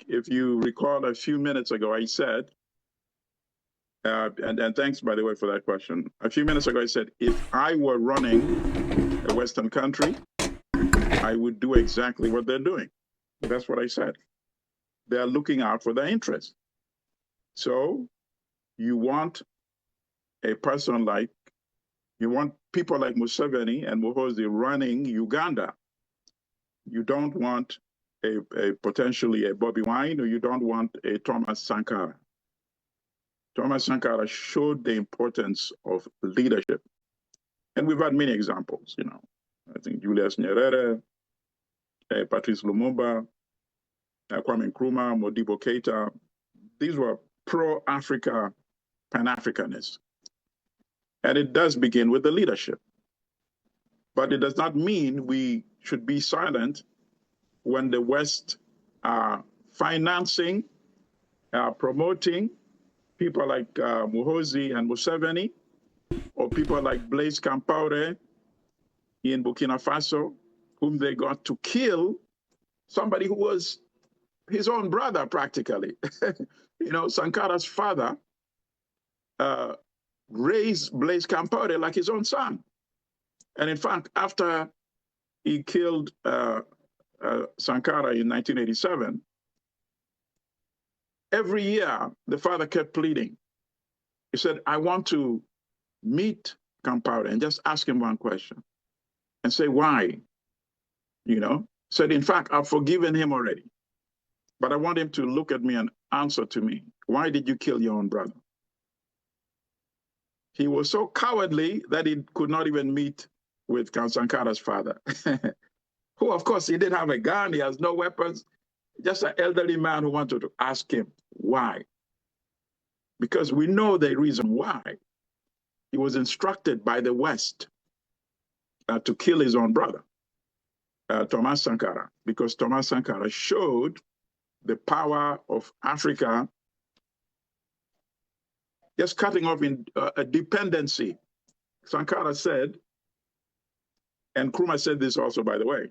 if you recall a few minutes ago, I said, and thanks, by the way, for that question. A few minutes ago, I said, if I were running a Western country, I would do exactly what they're doing. That's what I said. They're looking out for their interests. So you want a person like, you want people like Museveni and Muhoozi running Uganda. You don't want a potentially a Bobby Wine, or you don't want a Thomas Sankara. Thomas Sankara showed the importance of leadership. And we've had many examples, you know. I think Julius Nyerere, Patrice Lumumba, Kwame Nkrumah, Modibo Keita. These were pro-Africa, Pan-Africanists. And it does begin with the leadership. But it does not mean we should be silent when the West are financing, promoting people like Muhoozi and Museveni, or people like Blaise Compaoré in Burkina Faso, whom they got to kill somebody who was his own brother, practically. You know, Sankara's father raised Blaise Compaoré like his own son. And in fact, after he killed Sankara in 1987, every year the father kept pleading. He said, I want to meet Compaoré and just ask him one question and say why. You know, said, in fact, I've forgiven him already, but I want him to look at me and answer to me. Why did you kill your own brother? He was so cowardly that he could not even meet with Sankara's father, who, of course, he didn't have a gun, he has no weapons, just an elderly man who wanted to ask him why. Because we know the reason why. He was instructed by the West to kill his own brother, Thomas Sankara, because Thomas Sankara showed the power of Africa just cutting off in a dependency. Sankara said, and Nkrumah said this also, by the way,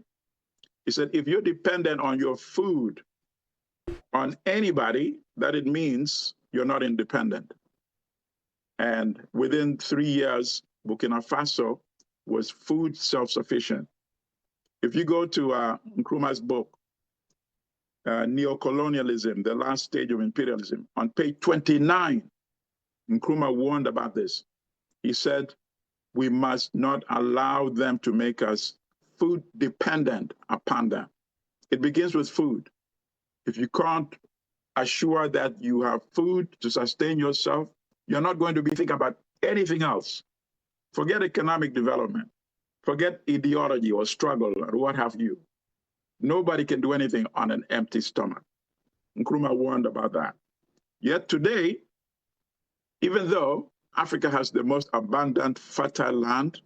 he said, if you're dependent on your food, on anybody, that it means you're not independent. And within 3 years, Burkina Faso was food self-sufficient. If you go to Nkrumah's book, Neocolonialism, the Last Stage of Imperialism, on page 29, Nkrumah warned about this. He said, we must not allow them to make us food dependent upon them. It begins with food. If you can't assure that you have food to sustain yourself, you're not going to be thinking about anything else. Forget economic development. Forget ideology or struggle or what have you. Nobody can do anything on an empty stomach. Nkrumah warned about that. Yet today, even though Africa has the most abundant, fertile land,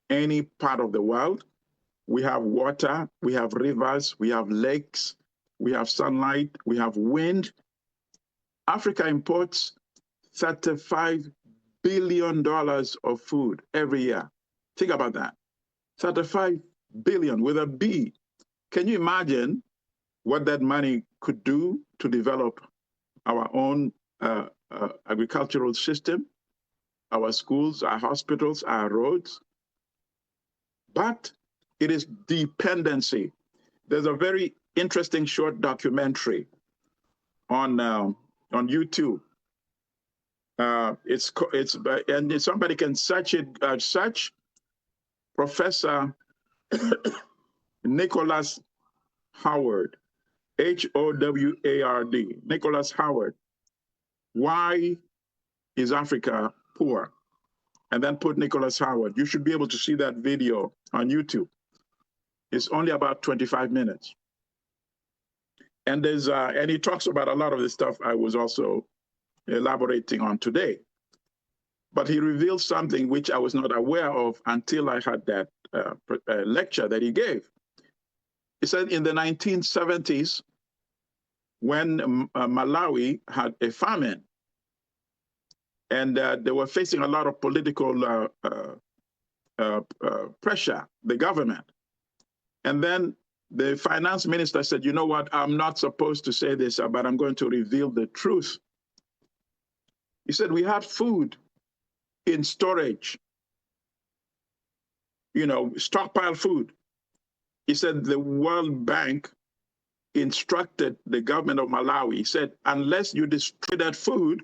any part of the world, we have water, we have rivers, we have lakes, we have sunlight, we have wind. Africa imports $35 billion of food every year. Think about that. 35 billion with a B. Can you imagine what that money could do to develop our own agricultural system, our schools, our hospitals, our roads? But it is dependency. There's a very interesting short documentary on YouTube. And somebody can search it. Search Professor Nicholas Howard, Howard, Nicholas Howard. Why is Africa poor? And then put Nicholas Howard. You should be able to see that video on YouTube. It's only about 25 minutes. And there's and he talks about a lot of the stuff I was also elaborating on today. But he revealed something which I was not aware of until I had that lecture that he gave. He said in the 1970s, when Malawi had a famine, and they were facing a lot of political pressure, the government. And then the finance minister said, you know what, I'm not supposed to say this, but I'm going to reveal the truth. He said, we had food in storage, stockpile food. He said the World Bank instructed the government of Malawi, he said, unless you destroy that food,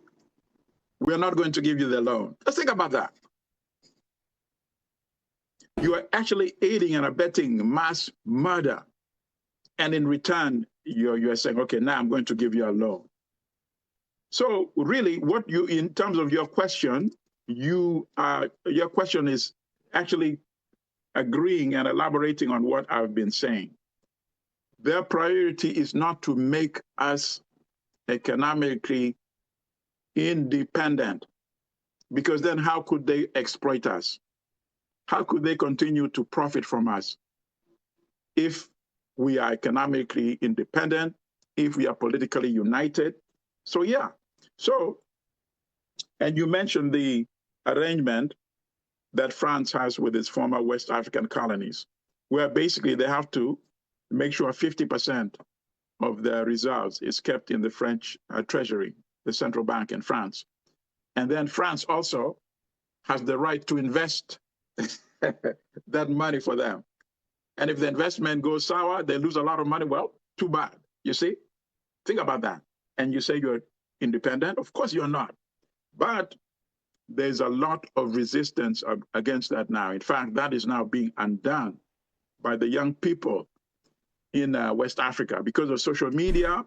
we're not going to give you the loan. Let's think about that. You are actually aiding and abetting mass murder. And in return, you're saying, okay, now I'm going to give you a loan. So really, what you, in terms of your question, your question is actually agreeing and elaborating on what I've been saying. Their priority is not to make us economically independent, because then how could they exploit us? How could they continue to profit from us if we are economically independent, if we are politically united? So yeah, and you mentioned the arrangement that France has with its former West African colonies, where basically they have to make sure 50% of their reserves is kept in the French treasury, the central bank in France. And then France also has the right to invest that money for them. And if the investment goes sour, they lose a lot of money. Well, too bad. You see? Think about that. And you say you're independent? Of course you're not. But there's a lot of resistance against that now. In fact, that is now being undone by the young people in West Africa because of social media.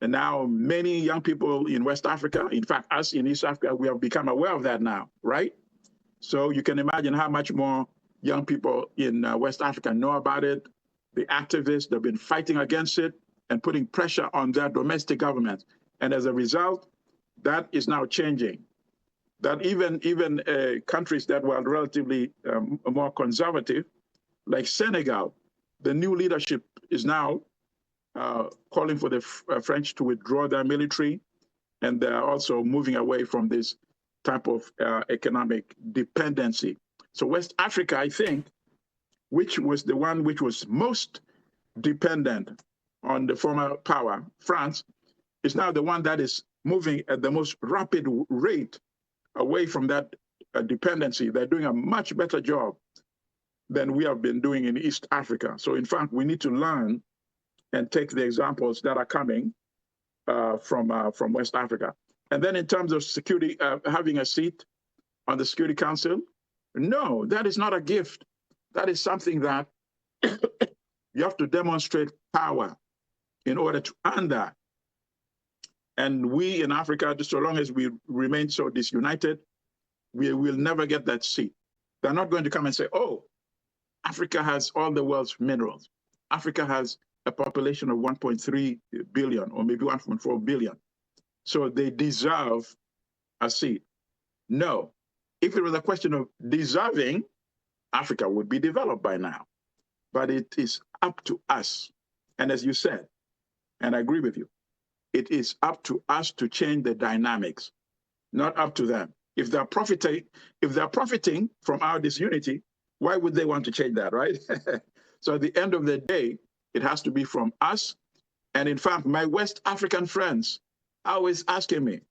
And now many young people in West Africa, in fact, us in East Africa, we have become aware of that now, right? So you can imagine how much more young people in West Africa know about it. The activists, they've been fighting against it and putting pressure on their domestic governments. And as a result, that is now changing. That even countries that were relatively more conservative, like Senegal, the new leadership is now calling for the French to withdraw their military, and they're also moving away from this type of economic dependency. So West Africa, I think, which was the one which was most dependent on the former power, France, is now the one that is moving at the most rapid rate away from that dependency. They're doing a much better job than we have been doing in East Africa. So in fact, we need to learn and take the examples that are coming from West Africa. And then in terms of security, having a seat on the Security Council, no, that is not a gift. That is something that you have to demonstrate power in order to earn that. And we in Africa, just so long as we remain so disunited, we will never get that seat. They're not going to come and say, oh, Africa has all the world's minerals. Africa has a population of 1.3 billion or maybe 1.4 billion. So they deserve a seat. No. If it was a question of deserving, Africa would be developed by now. But it is up to us. And as you said, and I agree with you, it is up to us to change the dynamics, not up to them. If they're profiting from our disunity, why would they want to change that, right? So at the end of the day, it has to be from us. And in fact, my West African friends are always asking me,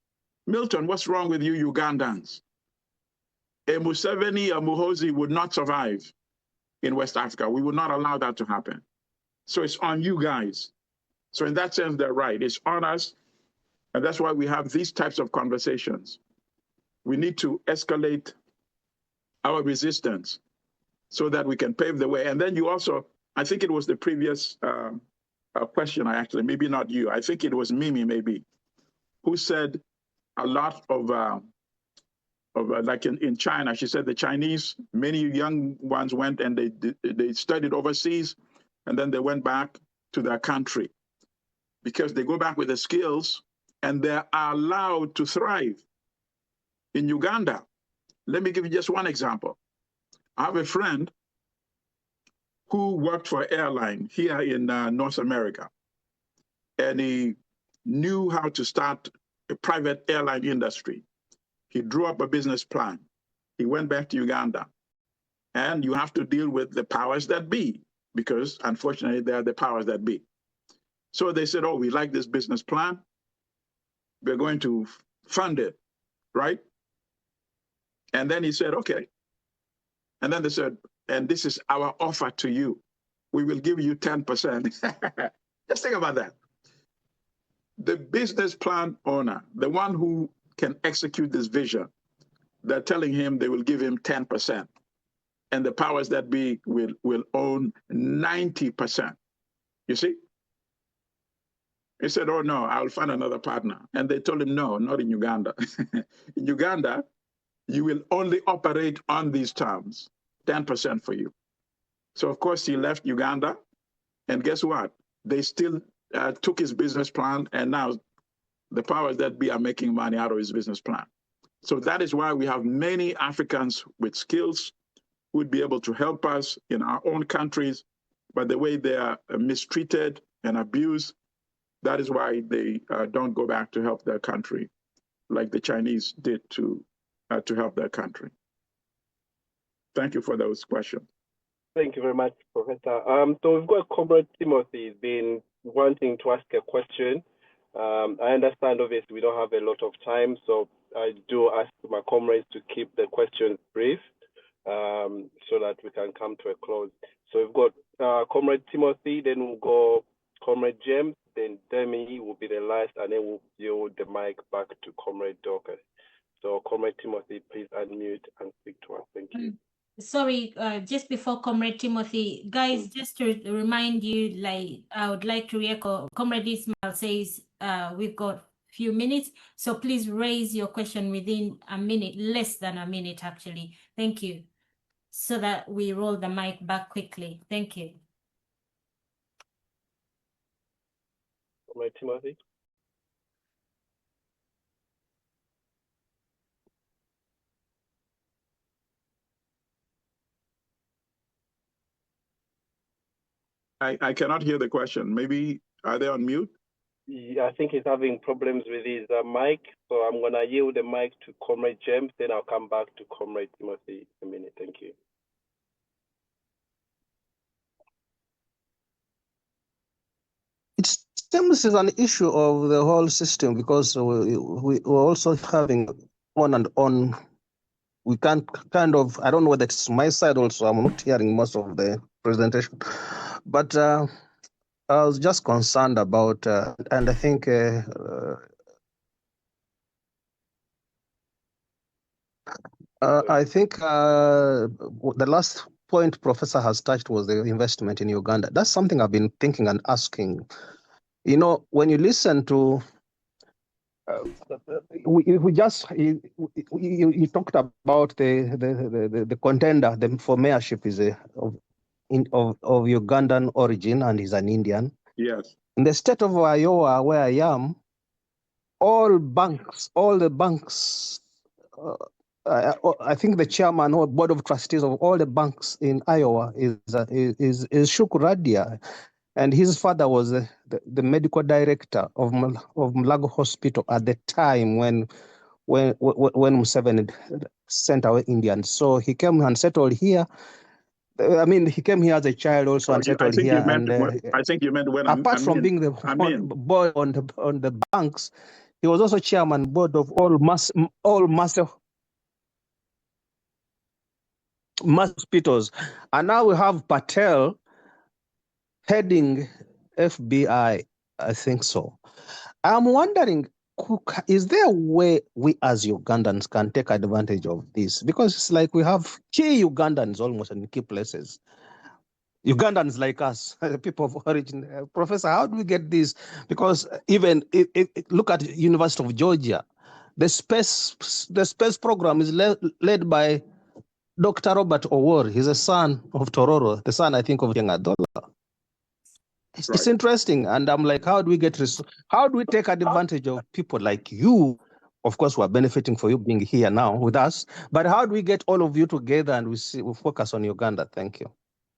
Milton, what's wrong with you Ugandans? A Museveni or Muhoozi would not survive in West Africa. We would not allow that to happen. So it's on you guys. So in that sense, they're right. It's on us. And that's why we have these types of conversations. We need to escalate our resistance so that we can pave the way. And then you also, I think it was the previous question, maybe not you, I think it was Mimi maybe, who said a lot of like in China, she said the Chinese, many young ones went and they studied overseas, and then they went back to their country because they go back with the skills and they are allowed to thrive. In Uganda, let me give you just one example. I have a friend who worked for an airline here in North America, and he knew how to start a private airline industry. He drew up a business plan. He went back to Uganda, and you have to deal with the powers that be. because unfortunately they are the powers that be. So they said, oh, we like this business plan. We're going to fund it, right? And then he said, okay. And then they said, and this is our offer to you. We will give you 10%. Just think about that. The business plan owner, the one who can execute this vision, they're telling him they will give him 10%. And the powers that be will own 90%. You see? He said, oh, no, I'll find another partner. And they told him, no, not in Uganda. In Uganda, you will only operate on these terms, 10% for you. So, of course, he left Uganda. And guess what? They still took his business plan. And now the powers that be are making money out of his business plan. So that is why we have many Africans with skills who would be able to help us in our own countries. But the way they are mistreated and abused, that is why they don't go back to help their country like the Chinese did to help their country. Thank you for those questions. Thank you very much, Professor. So we've got Comrade Timothy been wanting to ask a question. I understand, obviously, we don't have a lot of time, so I do ask my comrades to keep the questions brief so that we can come to a close. So we've got Comrade Timothy, then we'll go Comrade James, then Demi will be the last, and then we'll yield the mic back to Comrade Dorcas. So Comrade Timothy, please unmute and speak to us. Thank you. Sorry, just before Comrade Timothy, guys, just to remind you, like, I would like to echo Comrade Ismail says we've got a few minutes, so please raise your question within a minute, less than a minute actually. Thank you, so that we roll the mic back quickly. Thank you. Comrade Timothy. I cannot hear the question. Maybe are they on mute? Yeah, I think he's having problems with his mic, so I'm going to yield the mic to Comrade James, then I'll come back to Comrade Timothy in a minute. Thank you. It seems it's an issue of the whole system because we're also having on and on. We can't kind of, I don't know whether it's my side also, I'm not hearing most of the presentation, but I was just concerned about, and I think the last point Professor has touched was the investment in Uganda. That's something I've been thinking and asking. You know, when you listen to, you talked about the contender for mayorship is of Ugandan origin and is an Indian. Yes. In the state of Iowa, where I am, all the banks, I think the chairman or board of trustees of all the banks in Iowa is Shukuradia, and his father was the medical director of Mulago Hospital at the time when Museveni sent away Indians. So he came and settled here. I mean, he came here as a child also and settled here. I think you meant when apart from being the board on the banks, he was also chairman board of all master hospitals. And now we have Patel heading FBI, I think so. I'm wondering, is there a way we as Ugandans can take advantage of this? Because it's like we have key Ugandans almost in key places. Ugandans like us, people of origin. Professor, how do we get this? Because even look at University of Georgia, the space program is led by Dr. Robert Owori. He's a son of Tororo, the son, I think, of Yengadola. It's interesting, and I'm like, how do we take advantage of people like you? Of course, we're benefiting for you being here now with us, but how do we get all of you together and we focus on Uganda? Thank you.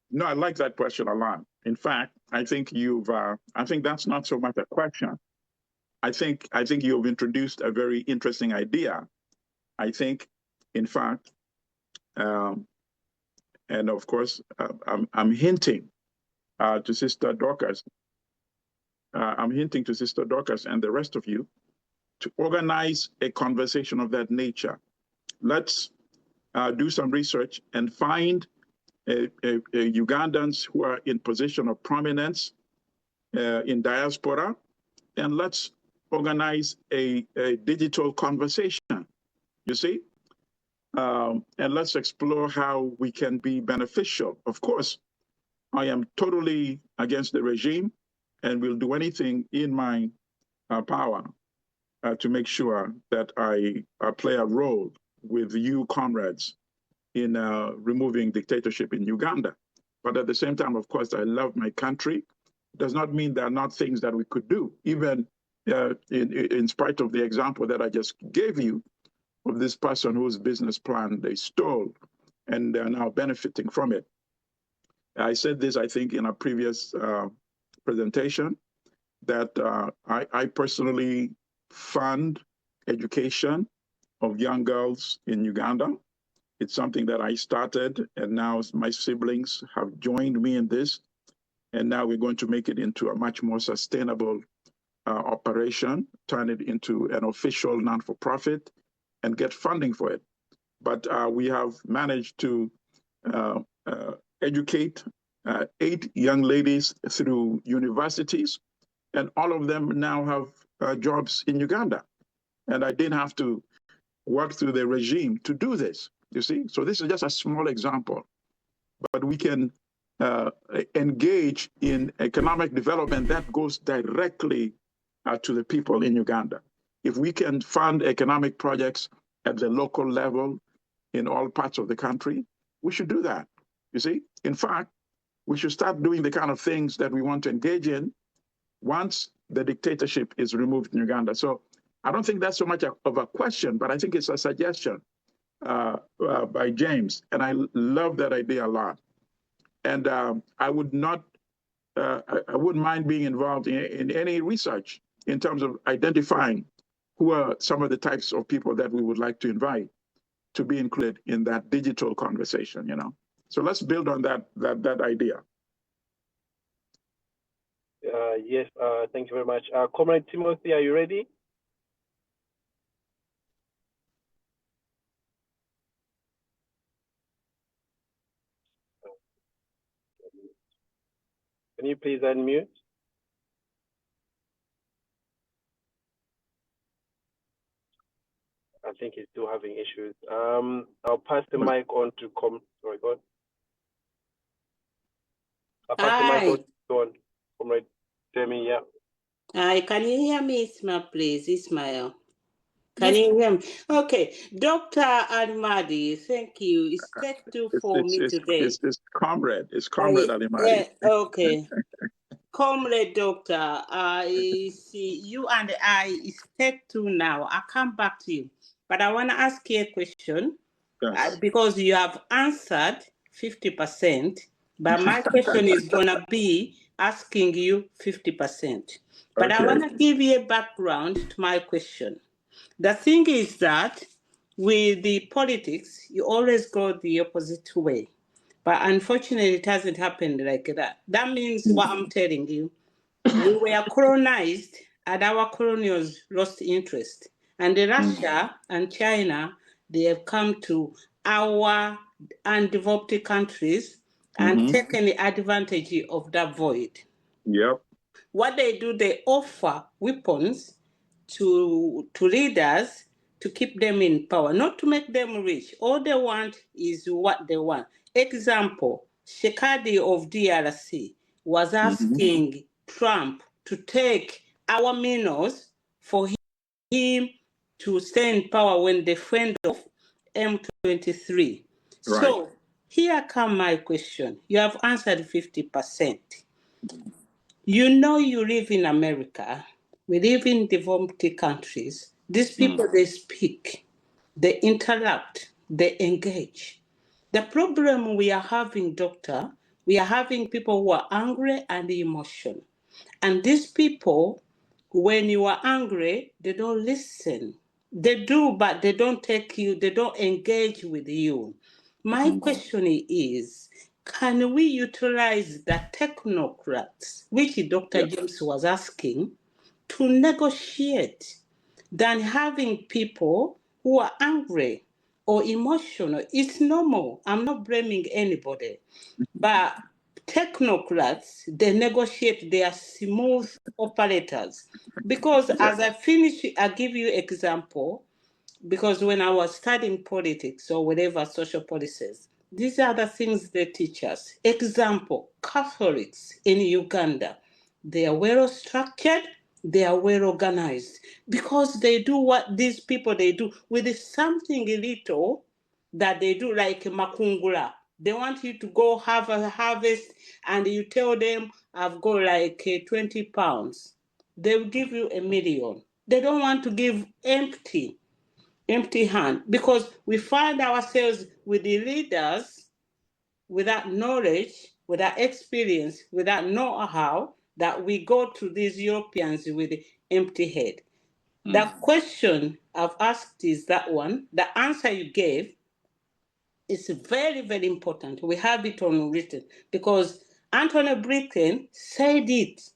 No, I like that question a lot. In fact, I think I think that's not so much a question. I think you've introduced a very interesting idea. I think, in fact, and of course, I'm hinting to Sister Dorcas. I'm hinting to Sister Dorcas and the rest of you to organize a conversation of that nature. Let's do some research and find Ugandans who are in position of prominence in diaspora, and let's organize a digital conversation, you see? And let's explore how we can be beneficial. Of course, I am totally against the regime and will do anything in my power to make sure that I play a role with you comrades in removing dictatorship in Uganda. But at the same time, of course, I love my country. It does not mean there are not things that we could do, even in spite of the example that I just gave you of this person whose business plan they stole and they're now benefiting from it. I said this, I think, in a previous presentation, that I personally fund education of young girls in Uganda. It's something that I started, and now my siblings have joined me in this. And now we're going to make it into a much more sustainable operation, turn it into an official non-for-profit, and get funding for it. But we have managed to educate 8 young ladies through universities, and all of them now have jobs in Uganda. And I didn't have to work through the regime to do this, you see? So this is just a small example, but we can engage in economic development that goes directly to the people in Uganda. If we can fund economic projects at the local level in all parts of the country, we should do that, you see? In fact, we should start doing the kind of things that we want to engage in once the dictatorship is removed in Uganda. So I don't think that's so much of a question, but I think it's a suggestion by James, and I love that idea a lot. And I wouldn't mind being involved in any research in terms of identifying who are some of the types of people that we would like to invite to be included in that digital conversation, you know? So let's build on that idea. Yes, thank you very much. Comrade Timothy, are you ready? Can you please unmute? I think he's still having issues. I'll pass the mic on to sorry, go on. I'll pass the mic on Comrade Demi, yeah. Hi, can you hear me, Ismail, please? Ismail. Can you hear me? Okay, Dr. Alimadi, thank you. It's take two for me today. It's Comrade Alimadi. Yeah, okay. Comrade Doctor, I see you and I is take two now. I'll come back to you. But I want to ask you a question. Yes. Because you have answered 50%, but my question is going to be asking you 50%. But okay. I want to give you a background to my question. The thing is that with the politics, you always go the opposite way. But unfortunately, it hasn't happened like that. That means what I'm telling you, we were colonized and our colonials lost interest. And Russia and China, they have come to our undeveloped countries and taken advantage of that void. Yep. What they do, they offer weapons to leaders to keep them in power, not to make them rich. All they want is what they want. Example, Shekadi of DRC was asking Trump to take our minerals for him to stay in power when the friend of M23. Right. So here come my question. You have answered 50%. You know you live in America. We live in developed countries. These people, they speak, they interact, they engage. The problem we are having, Doctor, we are having people who are angry and emotional. And these people, when you are angry, they don't listen. They do, but they don't take you, they don't engage with you. My question is, can we utilize the technocrats, which Dr. James was asking, to negotiate than having people who are angry or emotional? It's normal. I'm not blaming anybody. But technocrats, they negotiate, they are smooth operators. Because as I finish, I give you example, because when I was studying politics or whatever social policies, these are the things they teach us. Example, Catholics in Uganda, they are well structured, they are well organized, because they do what these people they do with something little that they do, like makungula. They want you to go have a harvest and you tell them, I've got like 20 pounds. They will give you 1 million. They don't want to give empty hand, because we find ourselves with the leaders without knowledge, without experience, without know-how, that we go to these Europeans with empty head. The question I've asked is that one. The answer you gave is very, very important. We have it on written, because Anthony Blinken said it,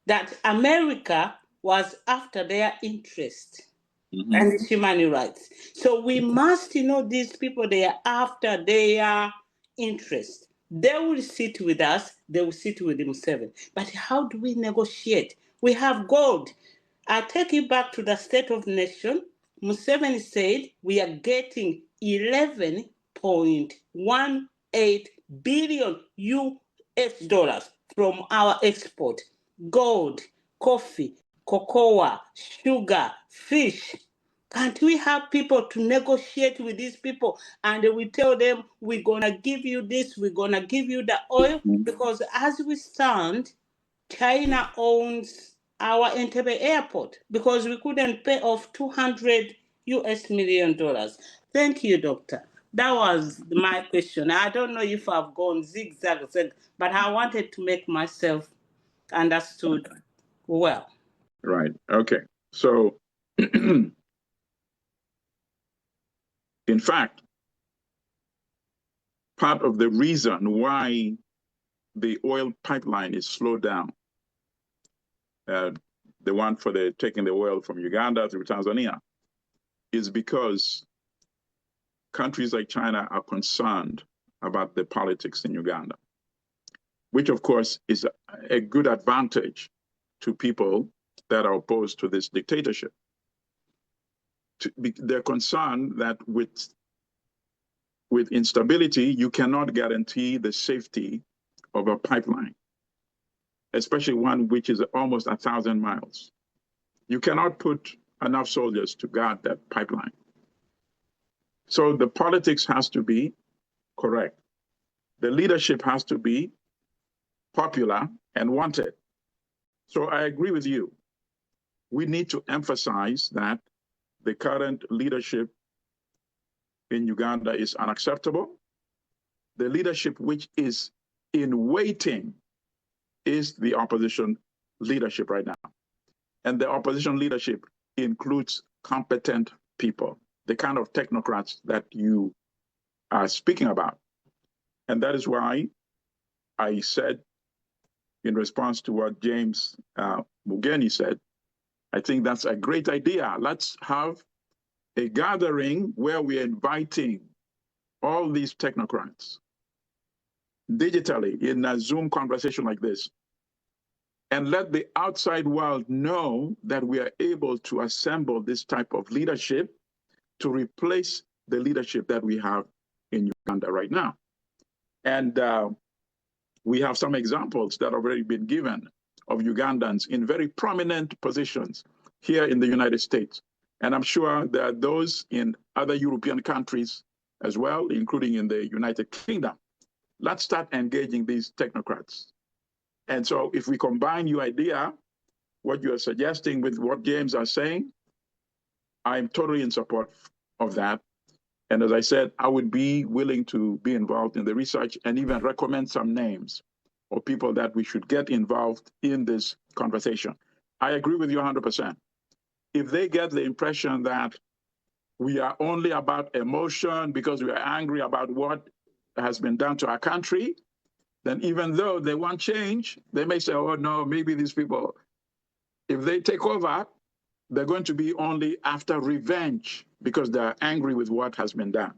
that America was after their interest. And it's human rights. So we must know these people, they are after their interest. They will sit with us, they will sit with Museveni. But how do we negotiate? We have gold. I take it back to the State of Nation. Museveni said we are getting 11.18 billion US dollars from our export. Gold, coffee, cocoa, sugar, fish. Can't we have people to negotiate with these people, and we tell them, we're going to give you this, we're going to give you the oil? Because as we stand, China owns our Entebbe airport, because we couldn't pay off $200 million. Thank you, Doctor. That was my question. I don't know if I've gone zigzag, but I wanted to make myself understood well. Right. Okay. So, in fact, part of the reason why the oil pipeline is slowed down, the one for taking the oil from Uganda through Tanzania, is because countries like China are concerned about the politics in Uganda, which of course is a good advantage to people that are opposed to this dictatorship. They're concerned that with instability, you cannot guarantee the safety of a pipeline, especially one which is almost 1,000 miles. You cannot put enough soldiers to guard that pipeline. So the politics has to be correct. The leadership has to be popular and wanted. So I agree with you. We need to emphasize that the current leadership in Uganda is unacceptable. The leadership which is in waiting is the opposition leadership right now. And the opposition leadership includes competent people, the kind of technocrats that you are speaking about. And that is why I said, in response to what James Museveni said, I think that's a great idea. Let's have a gathering where we are inviting all these technocrats digitally in a Zoom conversation like this, and let the outside world know that we are able to assemble this type of leadership to replace the leadership that we have in Uganda right now. And we have some examples that have already been given of Ugandans in very prominent positions here in the United States. And I'm sure there are those in other European countries as well, including in the United Kingdom. Let's start engaging these technocrats. And so if we combine your idea, what you are suggesting with what James are saying, I'm totally in support of that. And as I said, I would be willing to be involved in the research and even recommend some names of people that we should get involved in this conversation. I agree with you 100%. If they get the impression that we are only about emotion because we are angry about what has been done to our country, then even though they want change, they may say, oh no, maybe these people, if they take over, they're going to be only after revenge because they're angry with what has been done.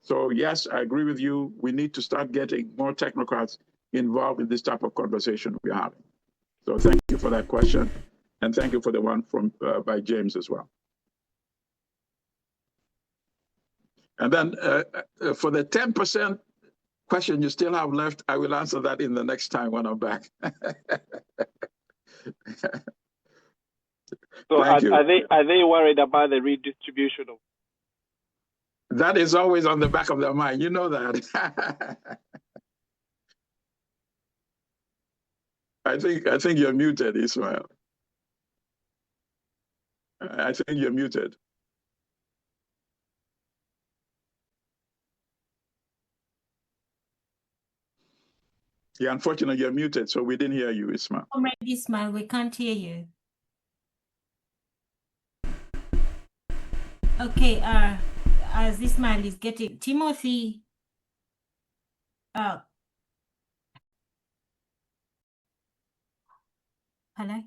So yes, I agree with you. We need to start getting more technocrats involved in this type of conversation we're having. So thank you for that question. And thank you for the one from by James as well. And then for the 10% question you still have left, I will answer that in the next time when I'm back. So are they worried about the redistribution of? That is always on the back of their mind. You know that. I think you're muted, Ismail. I think you're muted. Yeah, unfortunately, you're muted, so we didn't hear you, Ismail. Comrade Ismail, we can't hear you. Okay, as Ismail is getting, Timothy, hello?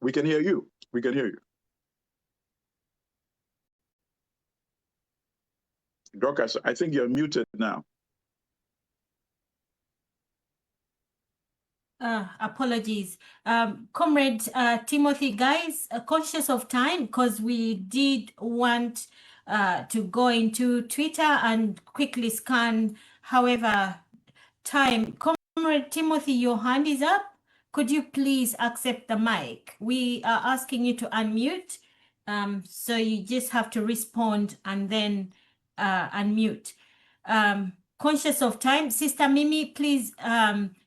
We can hear you. We can hear you. Dorcas, I think you're muted now. Apologies. Comrade Timothy, guys, conscious of time, because we did want to go into Twitter and quickly scan, however, time. Comrade Timothy, your hand is up. Could you please accept the mic? We are asking you to unmute. So you just have to respond and then unmute. Conscious of time, Sister Mimi, please,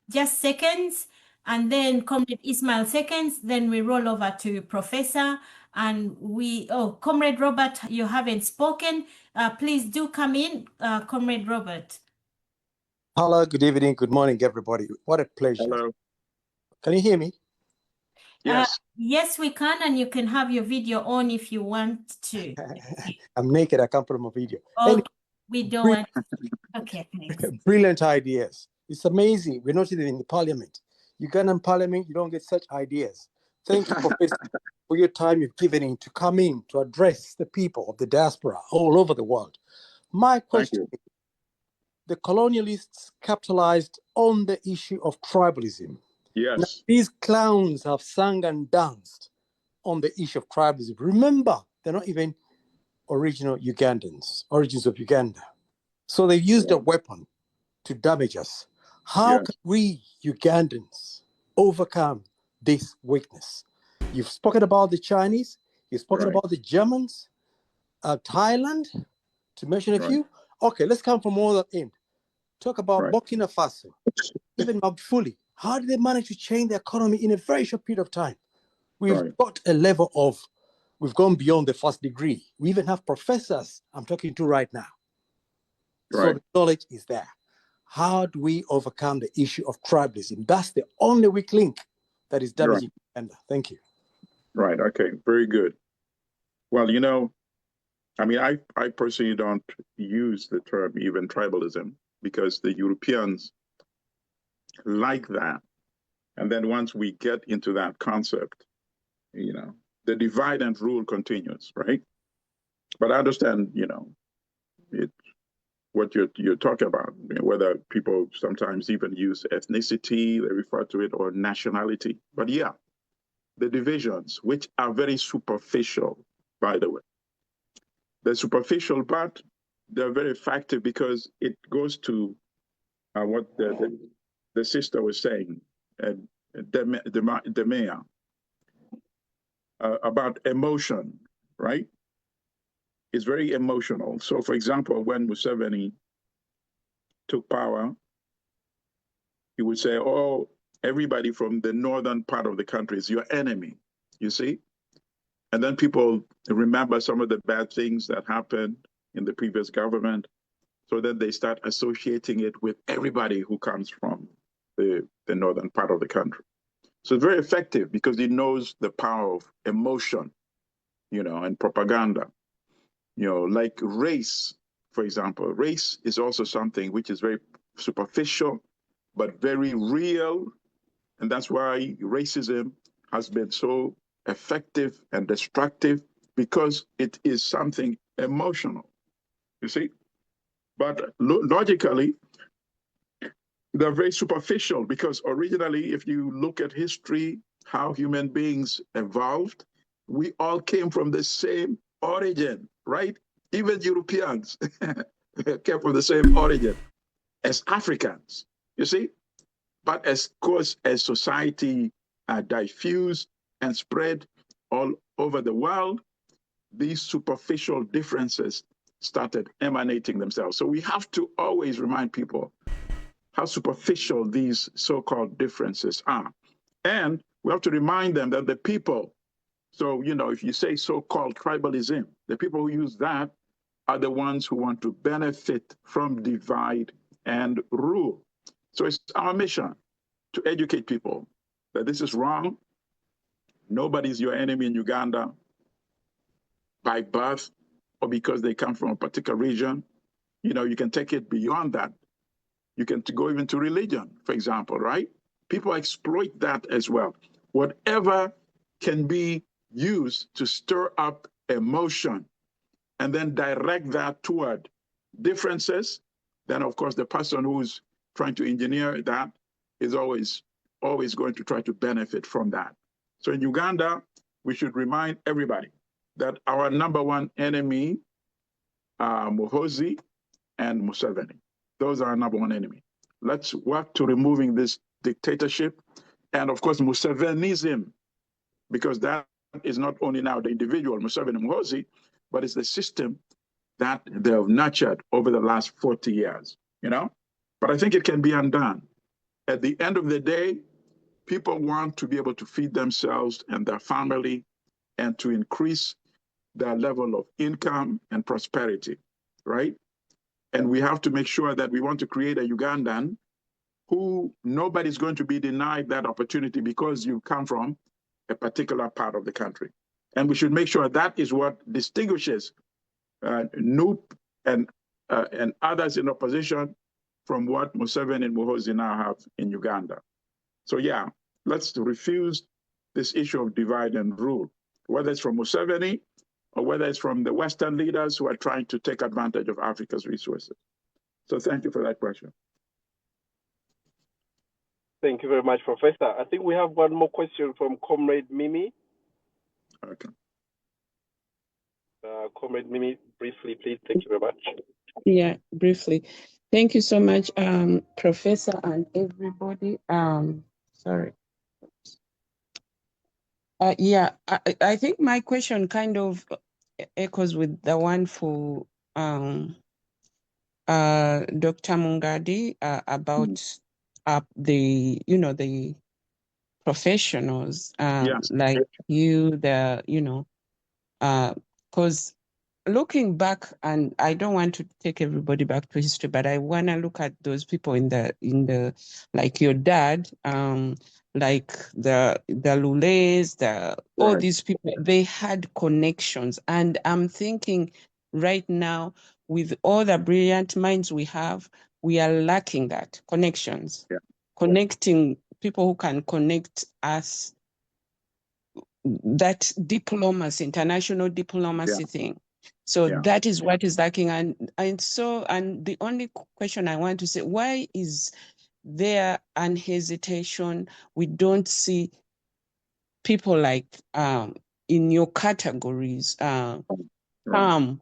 just seconds, and then Comrade Ismail seconds, then we roll over to Professor, and Comrade Robert, you haven't spoken. Please do come in, Comrade Robert. Hello, good evening, good morning, everybody. What a pleasure. Hello. Can you hear me? Yes. Yes, we can, and you can have your video on if you want to. I'm naked, I can't put on my video. Oh, Anyway, we don't want. Okay, thanks. Brilliant ideas. It's amazing. We're not even in the parliament. Ugandan parliament, you don't get such ideas. Thank you, Professor, for your time you've given in to come in to address the people of the diaspora all over the world. My question is, the colonialists capitalized on the issue of tribalism. Yes. Now, these clowns have sung and danced on the issue of tribalism. Remember, they're not even original Ugandans, origins of Uganda. So they used a weapon to damage us. How can we Ugandans overcome this weakness? You've spoken about the Chinese, you've spoken about the Germans, Thailand, to mention a few. Okay, let's come from all that end. Talk about Burkina Faso, even Magufuli. How did they manage to change the economy in a very short period of time? We've got a level of, we've gone beyond the first degree. We even have professors I'm talking to right now. So the knowledge is there. How do we overcome the issue of tribalism? That's the only weak link that is damaging Uganda. Thank you. Right, okay, very good. Well, you know, I mean, I personally don't use the term even tribalism because the Europeans like that. And then once we get into that concept, you know, the divide and rule continues, right? But I understand, you know, what you're talking about, whether people sometimes even use ethnicity, they refer to it, or nationality. But yeah, the divisions, which are very superficial, by the way. They're superficial, but they're very effective because it goes to what the sister was saying, Demea, about emotion, right? It's very emotional. So, for example, when Museveni took power, he would say, oh, everybody from the northern part of the country is your enemy, you see? And then people remember some of the bad things that happened in the previous government. So then they start associating it with everybody who comes from the northern part of the country. So it's very effective because it knows the power of emotion, you know, and propaganda. You know, like race, for example. Race is also something which is very superficial, but very real. And that's why racism has been so effective and destructive, because it is something emotional, you see? But logically, they're very superficial, because originally, if you look at history, how human beings evolved, we all came from the same origin, right? Even Europeans came from the same origin as Africans, you see? But as course, as society diffused and spread all over the world, these superficial differences started emanating themselves. So we have to always remind people how superficial these so-called differences are. And we have to remind them that the people, so, you know, if you say so-called tribalism, the people who use that are the ones who want to benefit from divide and rule. So it's our mission to educate people that this is wrong. Nobody's your enemy in Uganda by birth or because they come from a particular region. You know, you can take it beyond that. You can go even to religion, for example, right? People exploit that as well. Whatever can be used to stir up emotion and then direct that toward differences, then of course the person who's trying to engineer that is always going to try to benefit from that. So in Uganda, we should remind everybody that our number one enemy are Muhoozi and Museveni. Those are our number one enemy. Let's work to removing this dictatorship and of course Musevenism, because that is not only now the individual Museveni and Muhoozi, but it's the system that they've nurtured over the last 40 years, you know? But I think it can be undone. At the end of the day, people want to be able to feed themselves and their family and to increase their level of income and prosperity, right? And we have to make sure that we want to create a Ugandan who nobody's going to be denied that opportunity because you come from a particular part of the country. And we should make sure that is what distinguishes NUP and others in opposition from what Museveni and Muhoozi now have in Uganda. So yeah, let's refuse this issue of divide and rule, whether it's from Museveni or whether it's from the Western leaders who are trying to take advantage of Africa's resources. So thank you for that question. Thank you very much, Professor. I think we have one more question from Comrade Mimi. Okay. Comrade Mimi, briefly, please. Thank you very much. Yeah, briefly. Thank you so much, Professor and everybody. Sorry. Yeah, I think my question kind of echoes with the one for Dr. Mungadi about the, you know, the professionals like you, the, you know, because looking back, and I don't want to take everybody back to history, but I want to look at those people in the like your dad, like the Lules, all these people, they had connections. And I'm thinking right now, with all the brilliant minds we have, we are lacking that connections, connecting people who can connect us, that diplomacy, international diplomacy thing. So that is what is lacking. And the only question I want to say, why is there an hesitation? We don't see people like in your categories come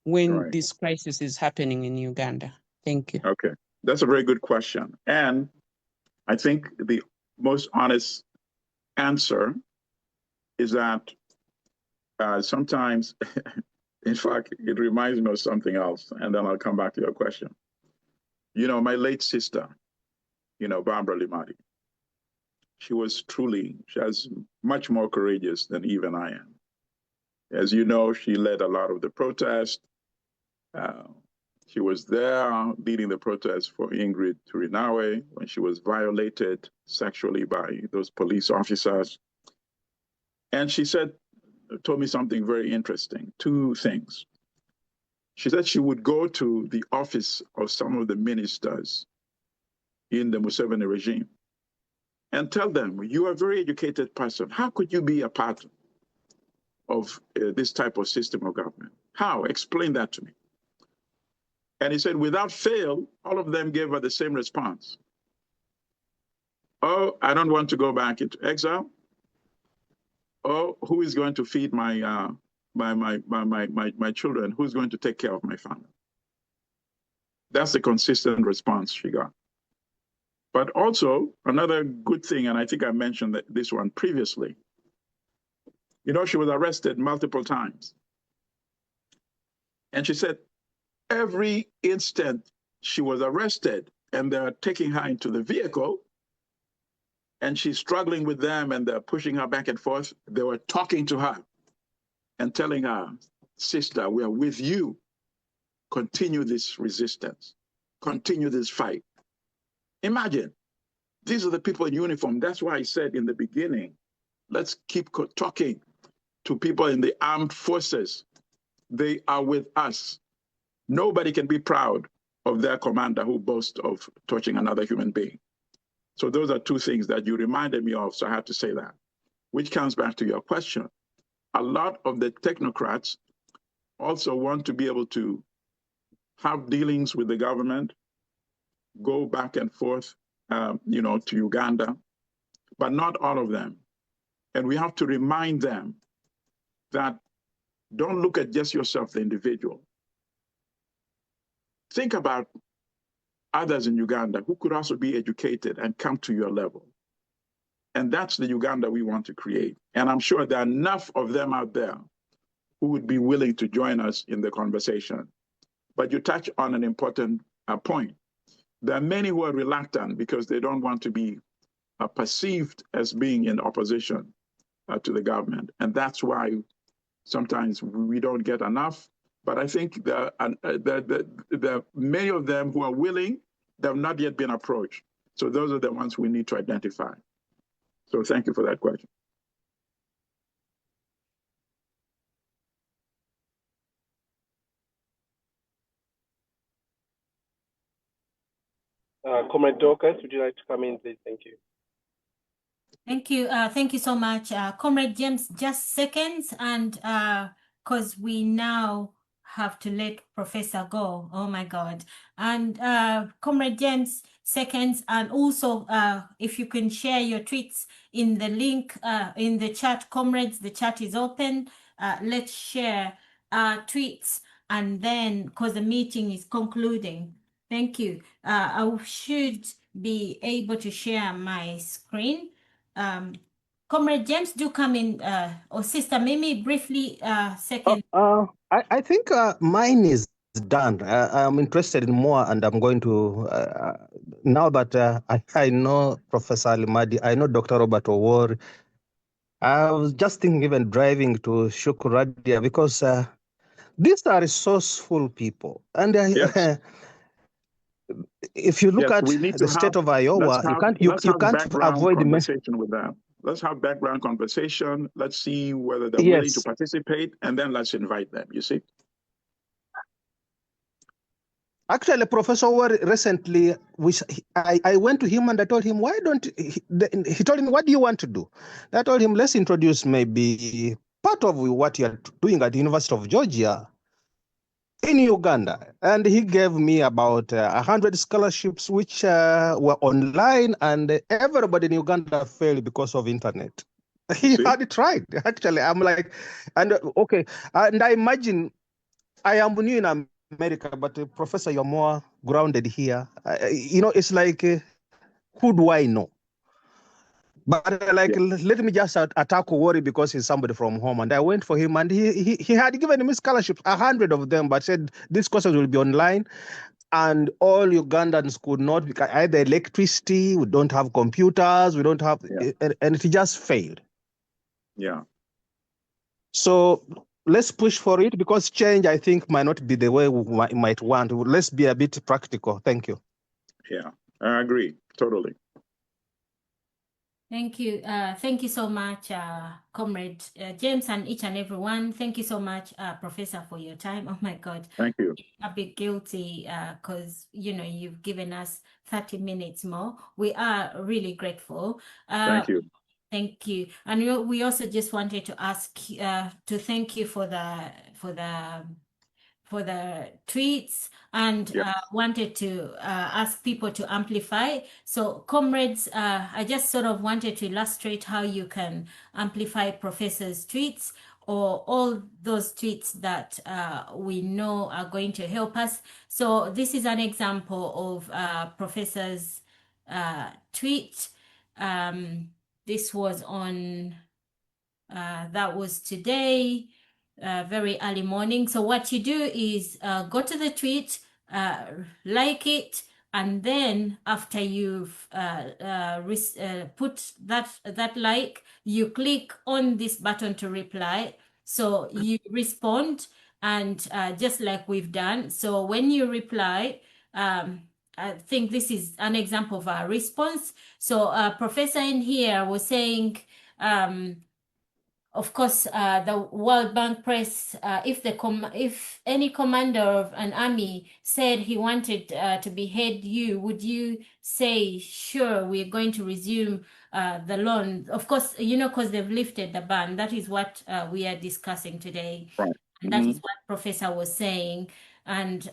when this crisis is happening in Uganda. Thank you. Okay, that's a very good question. And I think the most honest answer is that sometimes, in fact, it reminds me of something else, and then I'll come back to your question. You know, my late sister, you know, Barbara Limati, she was much more courageous than even I am. As you know, she led a lot of the protest. She was there leading the protest for Ingrid Turinawe when she was violated sexually by those police officers. And she told me something very interesting, two things. She said she would go to the office of some of the ministers in the Museveni regime and tell them, you are a very educated person. How could you be a part of this type of system of government? How? Explain that to me. And he said, without fail, all of them gave her the same response. Oh, I don't want to go back into exile. Oh, who is going to feed my my children? Who's going to take care of my family? That's the consistent response she got. But also, another good thing, and I think I mentioned this one previously, you know, she was arrested multiple times. And she said, every instant she was arrested and they're taking her into the vehicle and she's struggling with them and they're pushing her back and forth, they were talking to her and telling her, sister, we are with you. Continue this resistance. Continue this fight. Imagine, these are the people in uniform. That's why I said in the beginning, let's keep talking to people in the armed forces. They are with us. Nobody can be proud of their commander who boasts of touching another human being. So those are two things that you reminded me of, so I had to say that, which comes back to your question. A lot of the technocrats also want to be able to have dealings with the government, go back and forth, you know, to Uganda, but not all of them. And we have to remind them that don't look at just yourself, the individual. Think about others in Uganda who could also be educated and come to your level. And that's the Uganda we want to create. And I'm sure there are enough of them out there who would be willing to join us in the conversation. But you touch on an important point. There are many who are reluctant because they don't want to be perceived as being in opposition to the government. And that's why sometimes we don't get enough. But I think there are many of them who are willing, they have not yet been approached. So those are the ones we need to identify. So thank you for that question. Comrade Dorcas, would you like to come in, please? Thank you. Thank you. Thank you so much. Comrade James, just seconds, and because we now have to let Professor go. Oh my God. And Comrade James, seconds, and also if you can share your tweets in the link in the chat, comrades, the chat is open. Let's share tweets, and then, because the meeting is concluding. Thank you. I should be able to share my screen. Comrade James, do come in, or Sister Mimi, briefly, second. I think mine is done. I'm interested in more, and I'm going to, now that I know Professor Alimadi, I know Dr. Robert Owori. I was just thinking even driving to Shukuradia because these are resourceful people. And Yes. if you look Yes, at we need the to state have, of Iowa, you can't background avoid conversation with them. Let's have background conversation. Let's see whether they're yes. willing to participate, and then let's invite them, you see? Actually, Professor Owori recently, which I went to him and I told him, why don't, he told me, what do you want to do? I told him, let's introduce maybe part of what you're doing at the University of Georgia in Uganda. And he gave me about 100 scholarships, which were online, and everybody in Uganda failed because of internet. He had tried, actually. I'm like, and okay. And I imagine, I am new in America, but Professor, you're more grounded here. You know, it's like, who do I know? But let me just attack Owori because he's somebody from home. And I went for him, and he had given me scholarships, 100 of them, but said these courses will be online. And all Ugandans could not, either electricity, we don't have computers, we don't have, and it just failed. Yeah. So let's push for it, because change, I think, might not be the way we might want. Let's be a bit practical. Thank you. Yeah, I agree, totally. Thank you. Thank you so much, Comrade James, and each and every one. Thank you so much, Professor, for your time. Oh my God. Thank you. A bit guilty because, you've given us 30 minutes more. We are really grateful. Thank you. Thank you. And we also just wanted to ask, to thank you for the tweets, and wanted to ask people to amplify. So comrades, I just sort of wanted to illustrate how you can amplify Professor's tweets, or all those tweets that we know are going to help us. So this is an example of Professor's tweet. This was on, that was today, very early morning. So what you do is go to the tweet, like it, and then after you've put that like, you click on this button to reply. So you respond, and just like we've done. So when you reply, I think this is an example of our response. So Professor in here was saying, of course, the World Bank Press, if any commander of an army said he wanted to behead you, would you say, sure, we're going to resume the loan? Of course, because they've lifted the ban. That is what we are discussing today. Right. And that is what Professor was saying. And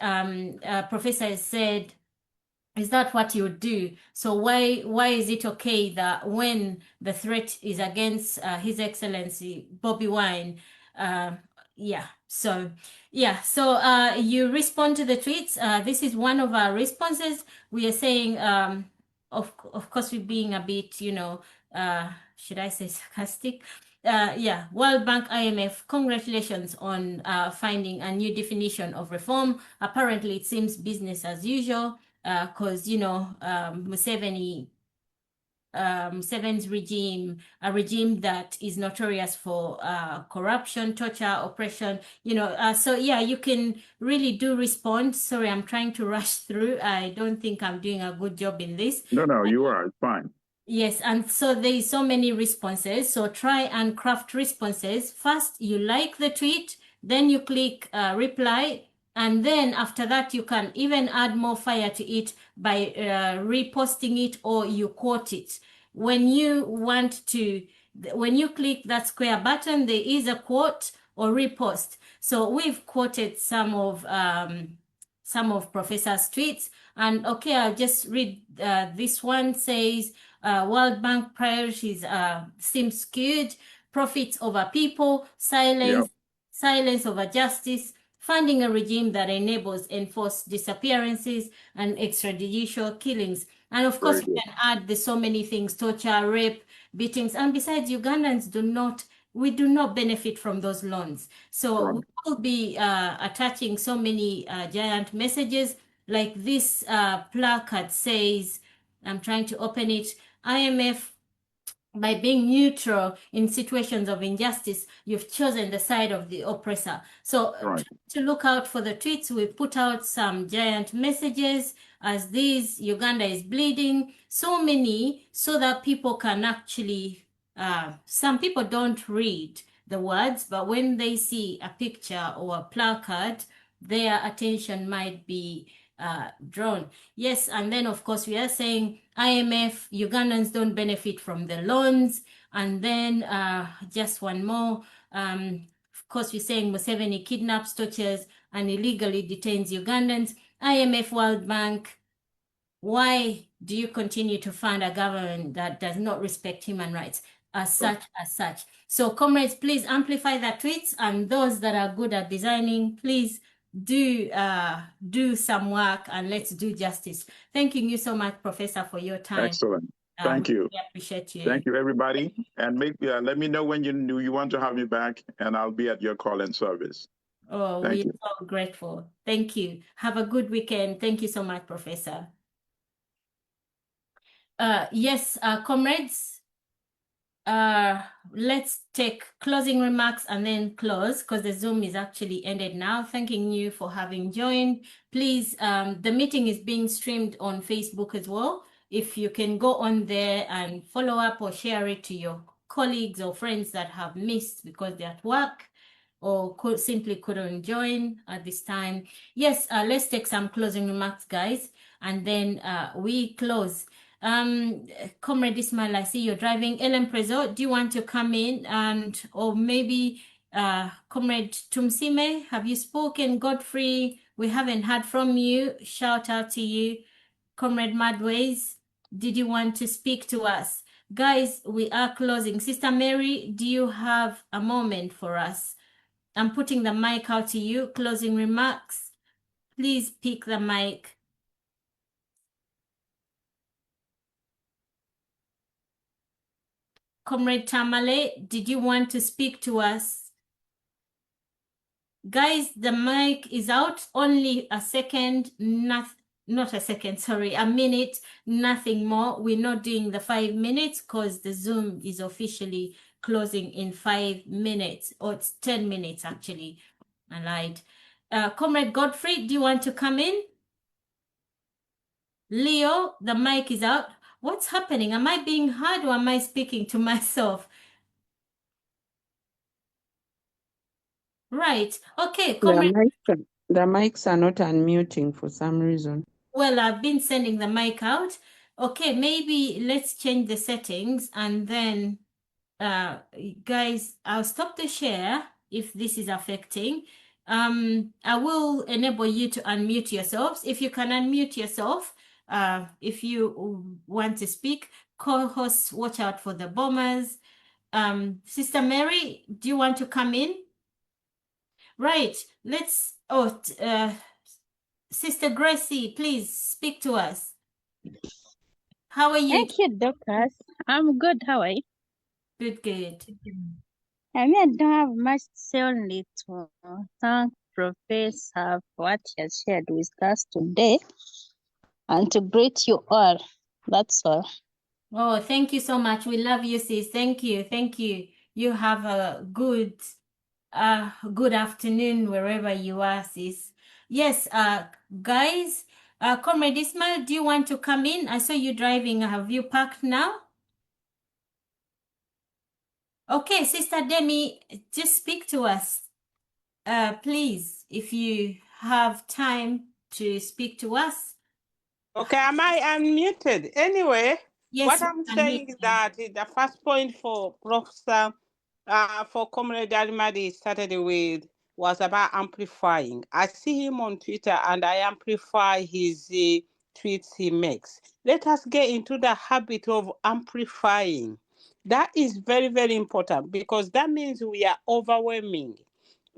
Professor said, is that what you would do? So why is it okay that when the threat is against His Excellency Bobby Wine, so you respond to the tweets. This is one of our responses. We are saying, of course, we're being a bit, should I say sarcastic? World Bank, IMF, congratulations on finding a new definition of reform. Apparently, it seems business as usual. Because Museveni's regime, a regime that is notorious for corruption, torture, oppression, so you can really do respond. Sorry, I'm trying to rush through. I don't think I'm doing a good job in this. No, you are. It's fine. Yes, and so there is so many responses. So try and craft responses. First, you like the tweet, then you click reply, and then after that, you can even add more fire to it by reposting it, or you quote it. When you click that square button, there is a quote or repost. So we've quoted some of Professor's tweets, and okay, I'll just read this one. Says, World Bank priorities seem skewed: profits over people, silence over justice, funding a regime that enables enforced disappearances and extrajudicial killings. And of course, you can add the so many things: torture, rape, beatings. And besides, Ugandans we do not benefit from those loans. So we will be attaching so many giant messages, like this placard says, I'm trying to open it, IMF, by being neutral in situations of injustice, you've chosen the side of the oppressor. So to look out for the tweets, we put out some giant messages as these: Uganda is bleeding, so many, so that people can actually, some people don't read the words, but when they see a picture or a placard, their attention might be drawn. Yes, and then of course we are saying IMF, Ugandans don't benefit from the loans. And then just one more, of course we're saying Museveni kidnaps, tortures, and illegally detains Ugandans. IMF, World Bank, why do you continue to fund a government that does not respect human rights? As such. So comrades, please amplify that tweets, and those that are good at designing, please do some work, and let's do justice. Thanking you so much, Professor, for your time. Excellent. Thank you. We appreciate you. Thank you, everybody. And let me know when you want to have me back, and I'll be at your call and service. Oh, we're so grateful. Thank you. Have a good weekend. Thank you so much, Professor. Yes, comrades, let's take closing remarks and then close, because the Zoom is actually ended now. Thanking you for having joined. Please, the meeting is being streamed on Facebook as well. if you can go on there and follow up or share it to your colleagues or friends that have missed because they're at work or simply couldn't join at this time. Yes, let's take some closing remarks, guys, and then we close. Comrade Ismail, I see you're driving. Ellen Prezo, do you want to come in? And or maybe Comrade Tumsime, have you spoken? Godfrey, we haven't heard from you. Shout out to you. Comrade Madways, did you want to speak to us? Guys, we are closing. Sister Mary, do you have a moment for us? I'm putting the mic out to you. Closing remarks. Please pick the mic. Comrade Tamale, did you want to speak to us? Guys, the mic is out. Only a second, not a second, sorry, a minute, nothing more. We're not doing the 5 minutes because the Zoom is officially closing in 5 minutes, or it's 10 minutes actually. I lied. Comrade Godfrey, do you want to come in? Leo, the mic is out. What's happening? Am I being heard or am I speaking to myself? Right. Okay, Comrade. The mics are not unmuting for some reason. Well, I've been sending the mic out. Okay, maybe let's change the settings and then, guys, I'll stop the share if this is affecting. I will enable you to unmute yourselves. If you can unmute yourself, if you want to speak, co-hosts, watch out for the bombers. Sister Mary, do you want to come in? Right, let's, Sister Gracie, please speak to us. How are you? Thank you, Dorcas. I'm good. How are you? Good, good. I mean, I don't have much to say, only to thank Professor for what he has shared with us today and to greet you all. That's all. Oh, thank you so much. We love you, sis. Thank you. Thank you. You have a good afternoon wherever you are, sis. Yes, guys, Comrade Ismail, do you want to come in? I saw you driving. Have you parked now? Okay, Sister Demi, just speak to us, please, if you have time to speak to us. Okay, am I unmuted? Anyway, Yes, what I'm saying is that the first point for Professor, for Comrade Alimadi started with was about amplifying. I see him on Twitter and I amplify his tweets he makes. Let us get into the habit of amplifying. That is very, very important because that means we are overwhelming.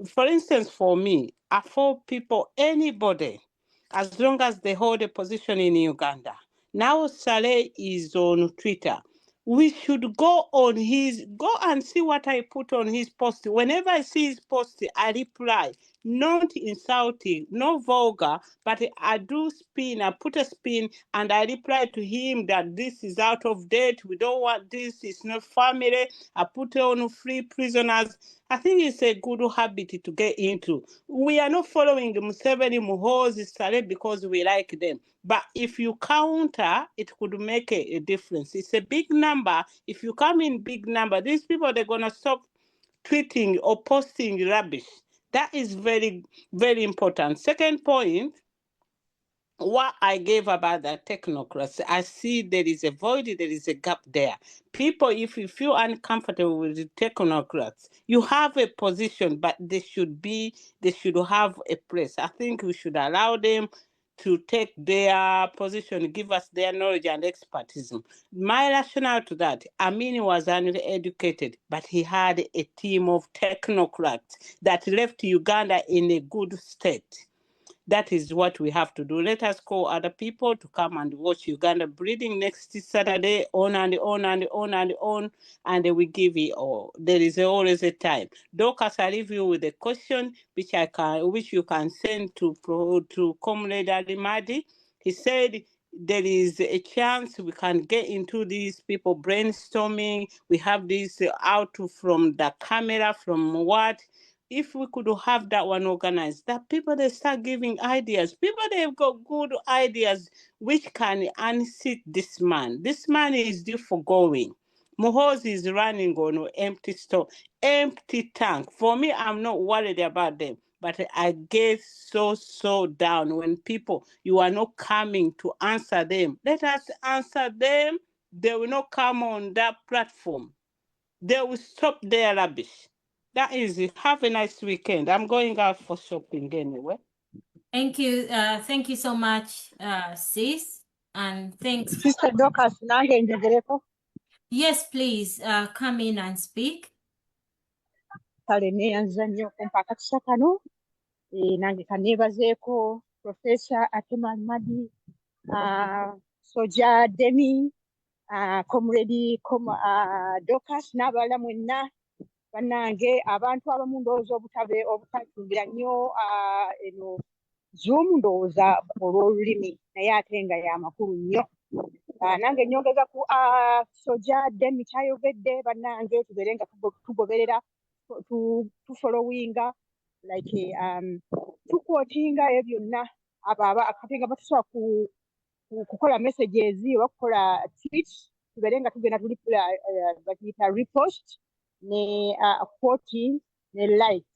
For instance, for me, for people, anybody, as long as they hold a position in Uganda. Now Saleh is on Twitter. We should go and see what I put on his post. Whenever I see his post, I reply. Not insulting, not vulgar, but I do spin. I put a spin and I reply to him that this is out of date. We don't want this. It's not family. I put on free prisoners. I think it's a good habit to get into. We are not following Museveni, Muhoozi, Saleh because we like them. But if you counter, it could make a difference. It's a big number. If you come in big number, these people, they're going to stop tweeting or posting rubbish. That is very, very important. Second point, what I gave about the technocrats, I see there is a void, there is a gap there. People, if you feel uncomfortable with the technocrats, you have a position, but they should have a place. I think we should allow them to take their position, give us their knowledge and expertise. My rationale to that, Amin was uneducated, but he had a team of technocrats that left Uganda in a good state. That is what we have to do. Let us call other people to come and watch Uganda breeding next Saturday, on and on and on and on, and we give it all. There is always a time. Dorcas, I leave you with a question which you can send to Comrade Alimadi. He said there is a chance we can get into these people brainstorming. We have this out from the camera, from what? if we could have that one organized, that people they start giving ideas. People they've got good ideas which can unseat this man. This man is due for going. Muhoozi is running on an empty store, empty tank. For me, I'm not worried about them. But I get so down when people, you are not coming to answer them. Let us answer them. They will not come on that platform. They will stop their rubbish. That is it. Have a nice weekend. I'm going out for shopping anyway. Thank you. Thank you so much, sis. And thanks. Sister Dorcas, nange njogereko. Yes, please come in and speak. Kale neeyanza nnyo okumpa akakisa kano. Nange kaneebazeeko Professor Akemal Madi, Soja Demi, Comrade Dorcas n'abalala mwenna bannange abantu abamu ndowooza obutachumbira nnyo eno Zoom ndowooza olw'olulimi naye ate nga y'amakulu nnyo. Nange nyongeza ku Soja Demi kyayogedde bannange tubeere nga tugoberera tufollowinga like tukwotinga ebyo byonna abo kati nga batusobola kukola messages oba kukola tweets tubeere nga tugenda bakiyita repost ne quoting ne like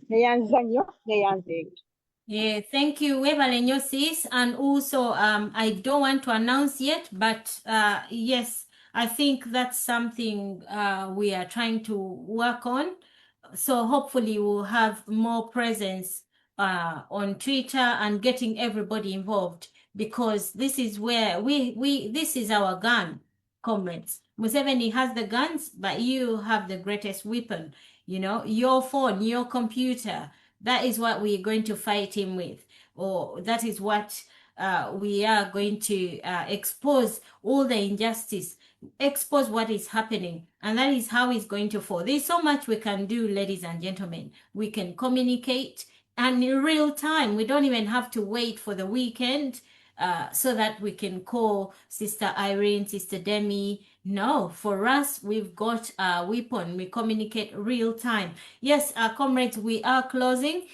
neyanza nnyo neyanzeeko. Yeah, thank you, Webale sis. And also, I don't want to announce yet, but yes, I think that's something we are trying to work on. So hopefully we'll have more presence on Twitter and getting everybody involved, because this is where this is our gun, comrades. Museveni has the guns, but you have the greatest weapon, you know, your phone, your computer. That is what we're going to fight him with, or that is what we are going to expose all the injustice, expose what is happening, and that is how he's going to fall. There's so much we can do, ladies and gentlemen. We can communicate, and in real time. We don't even have to wait for the weekend so that we can call Sister Irene, Sister Demi. No, for us, we've got a weapon. We communicate real time. Yes, comrades, we are closing.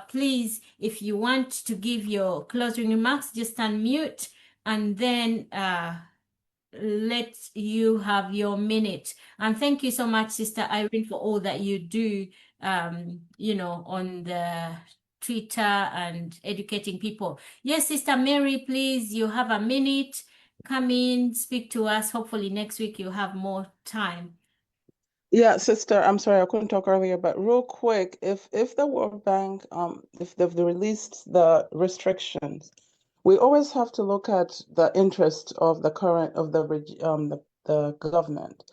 Please, if you want to give your closing remarks, just unmute and then let you have your minute. And thank you so much, Sister Irene, for all that you do, you know, on the Twitter and educating people. Yes, Sister Mary, please, you have a minute. Come in, speak to us. Hopefully next week you have more time. Yeah, sister, I'm sorry I couldn't talk earlier, but real quick, if the World Bank, if they've released the restrictions, we always have to look at the interest of the current of the government.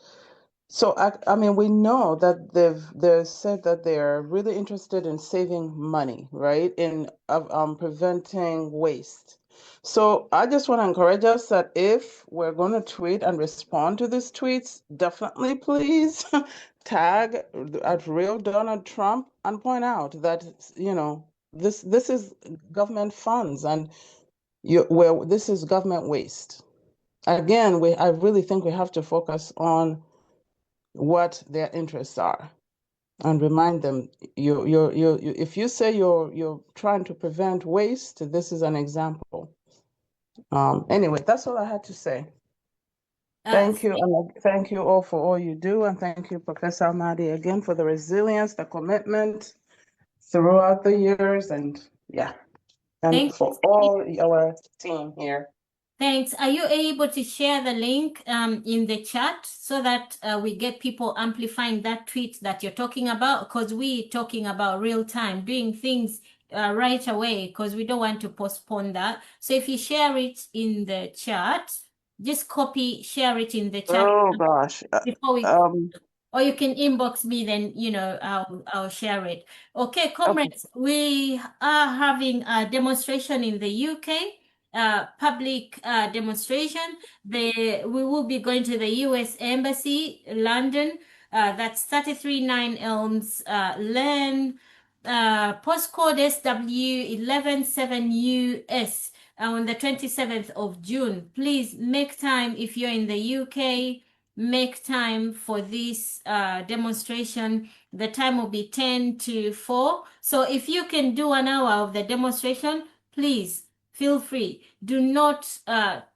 So I mean, we know that they've said that they're really interested in saving money, right? In preventing waste. So I just want to encourage us that if we're going to tweet and respond to these tweets, definitely please tag at real Donald Trump and point out that, you know, this is government funds and this is government waste. Again, I really think we have to focus on what their interests are and remind them, if you say you're trying to prevent waste, this is an example. Anyway, that's all I had to say. Thank you. And thank you all for all you do. And thank you, Professor Ahmadi, again, for the resilience, the commitment throughout the years. And yeah, and for all our team here. Thanks. Are you able to share the link in the chat so that we get people amplifying that tweet that you're talking about? Because we're talking about real time, doing things right away, because we don't want to postpone that. So if you share it in the chat, just copy, share it in the chat. Oh gosh. Before we, or you can inbox me, then, you know, I'll share it. Okay, comrades, we are having a demonstration in the UK. Public demonstration. We will be going to the US Embassy, London. That's 339 Elms Lane, postcode SW117US on the 27th of June. Please make time if you're in the UK. make time for this demonstration. The time will be 10 to 4. So if you can do an hour of the demonstration, please feel free. Do not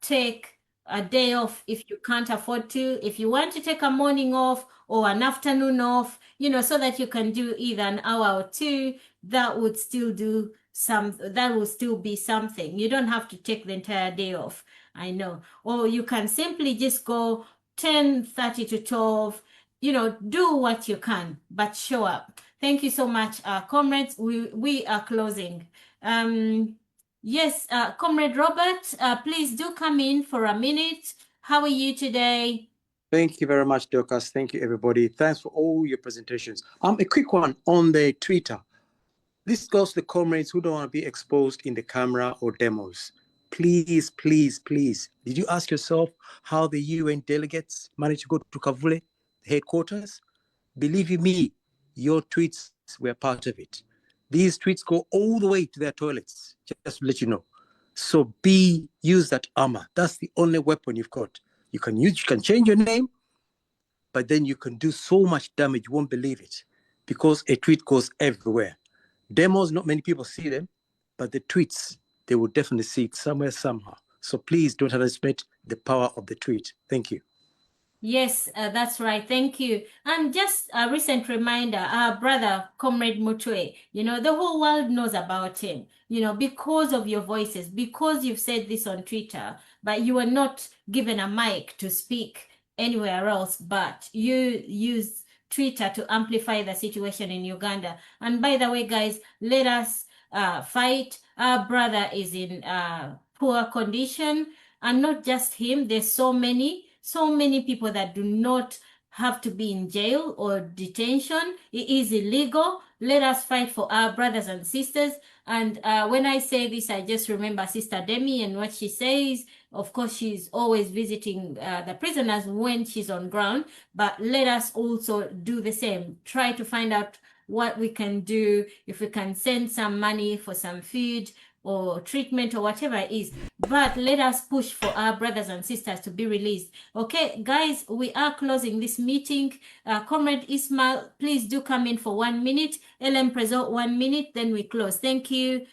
take a day off if you can't afford to. If you want to take a morning off or an afternoon off, you know, so that you can do either an hour or two, that would still do that will still be something. You don't have to take the entire day off. I know. Or you can simply just go 10:30 to 12, you know, do what you can, but show up. Thank you so much, comrades. We are closing. Yes, Comrade Robert, please do come in for a minute. How are you today? Thank you very much, Dorcas. Thank you, everybody. Thanks for all your presentations. A quick one on the Twitter. This goes to the comrades who don't want to be exposed in the camera or demos. Please, please, please. Did you ask yourself how the UN delegates managed to go to Kavule, headquarters? Believe you me, your tweets were part of it. These tweets go all the way to their toilets, just to let you know. So use that armor. That's the only weapon you've got. You can change your name, but then you can do so much damage, you won't believe it, because a tweet goes everywhere. Demos, not many people see them, but the tweets, they will definitely see it somewhere, somehow. So please don't underestimate the power of the tweet. Thank you. Yes, that's right. Thank you. And just a recent reminder, our brother, Comrade Mutwe, you know, the whole world knows about him, you know, because of your voices, because you've said this on Twitter, but you were not given a mic to speak anywhere else, but you use Twitter to amplify the situation in Uganda. And by the way, guys, let us fight. Our brother is in poor condition, and not just him. There's so many people that do not have to be in jail or detention. It is illegal. Let us fight for our brothers and sisters. And when I say this, I just remember Sister Demi and what she says. Of course, she's always visiting the prisoners when she's on ground, but let us also do the same. Try to find out what we can do, if we can send some money for some food or treatment or whatever it is, but let us push for our brothers and sisters to be released. Okay, guys, we are closing this meeting. Comrade Ismail, please do come in for 1 minute. LM Prezo, 1 minute, then we close. Thank you.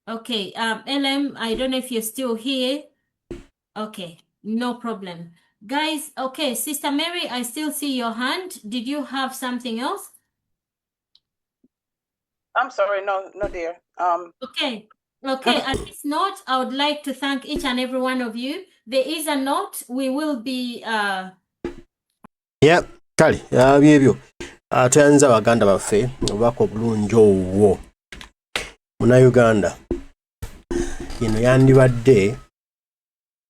Okay, LM, I don't know if you're still here. Okay, no problem. Guys, okay, Sister Mary, I still see your hand. Did you have something else? I'm sorry, no, dear. Okay, at this note, I would like to thank each and every one of you. There is a note, we will be... Yeah, kale, byebyo. Tuyanza Abaganda baffe obubaka obulungi obwo. Munnayuganda, ino yandibadde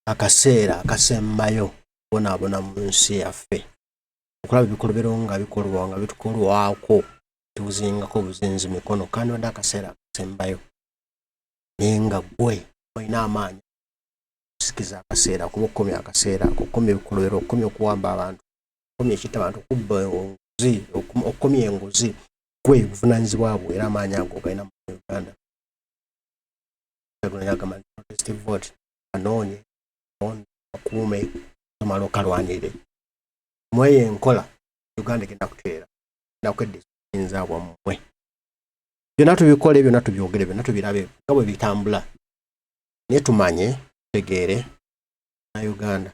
akaseera akasembayo bonaabona mu nsi yaffe. Okulaba ebikolobero nga bikolwa nga bitukolwako tuzingako buzinzi mikono kandi wadde akaseera akasembayo. Naye nga ggwe olina amaanyi okusikiza akaseera, kuba okukomya akaseera, okukomya ebikolobero, okukomya okuwamba abantu, okukomya ekita abantu, okubba enguzi, okukomya enguzi, ggwe buvunaanyizibwa bwo era amaanyi ago galina mu Uganda. Agamba nti protestive vote anoonye akuume omala okalwanire. Mweyo enkola Uganda egenda kuteera, egenda kukeddeza bwammwe. Byonna tubikole, byonna tubyogere, byonna tubirabe nga bwe bitambula. Naye tumanye, tutegeere na Uganda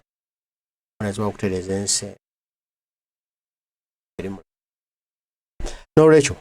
onaziwa okutereeza ensi. N'olwekyo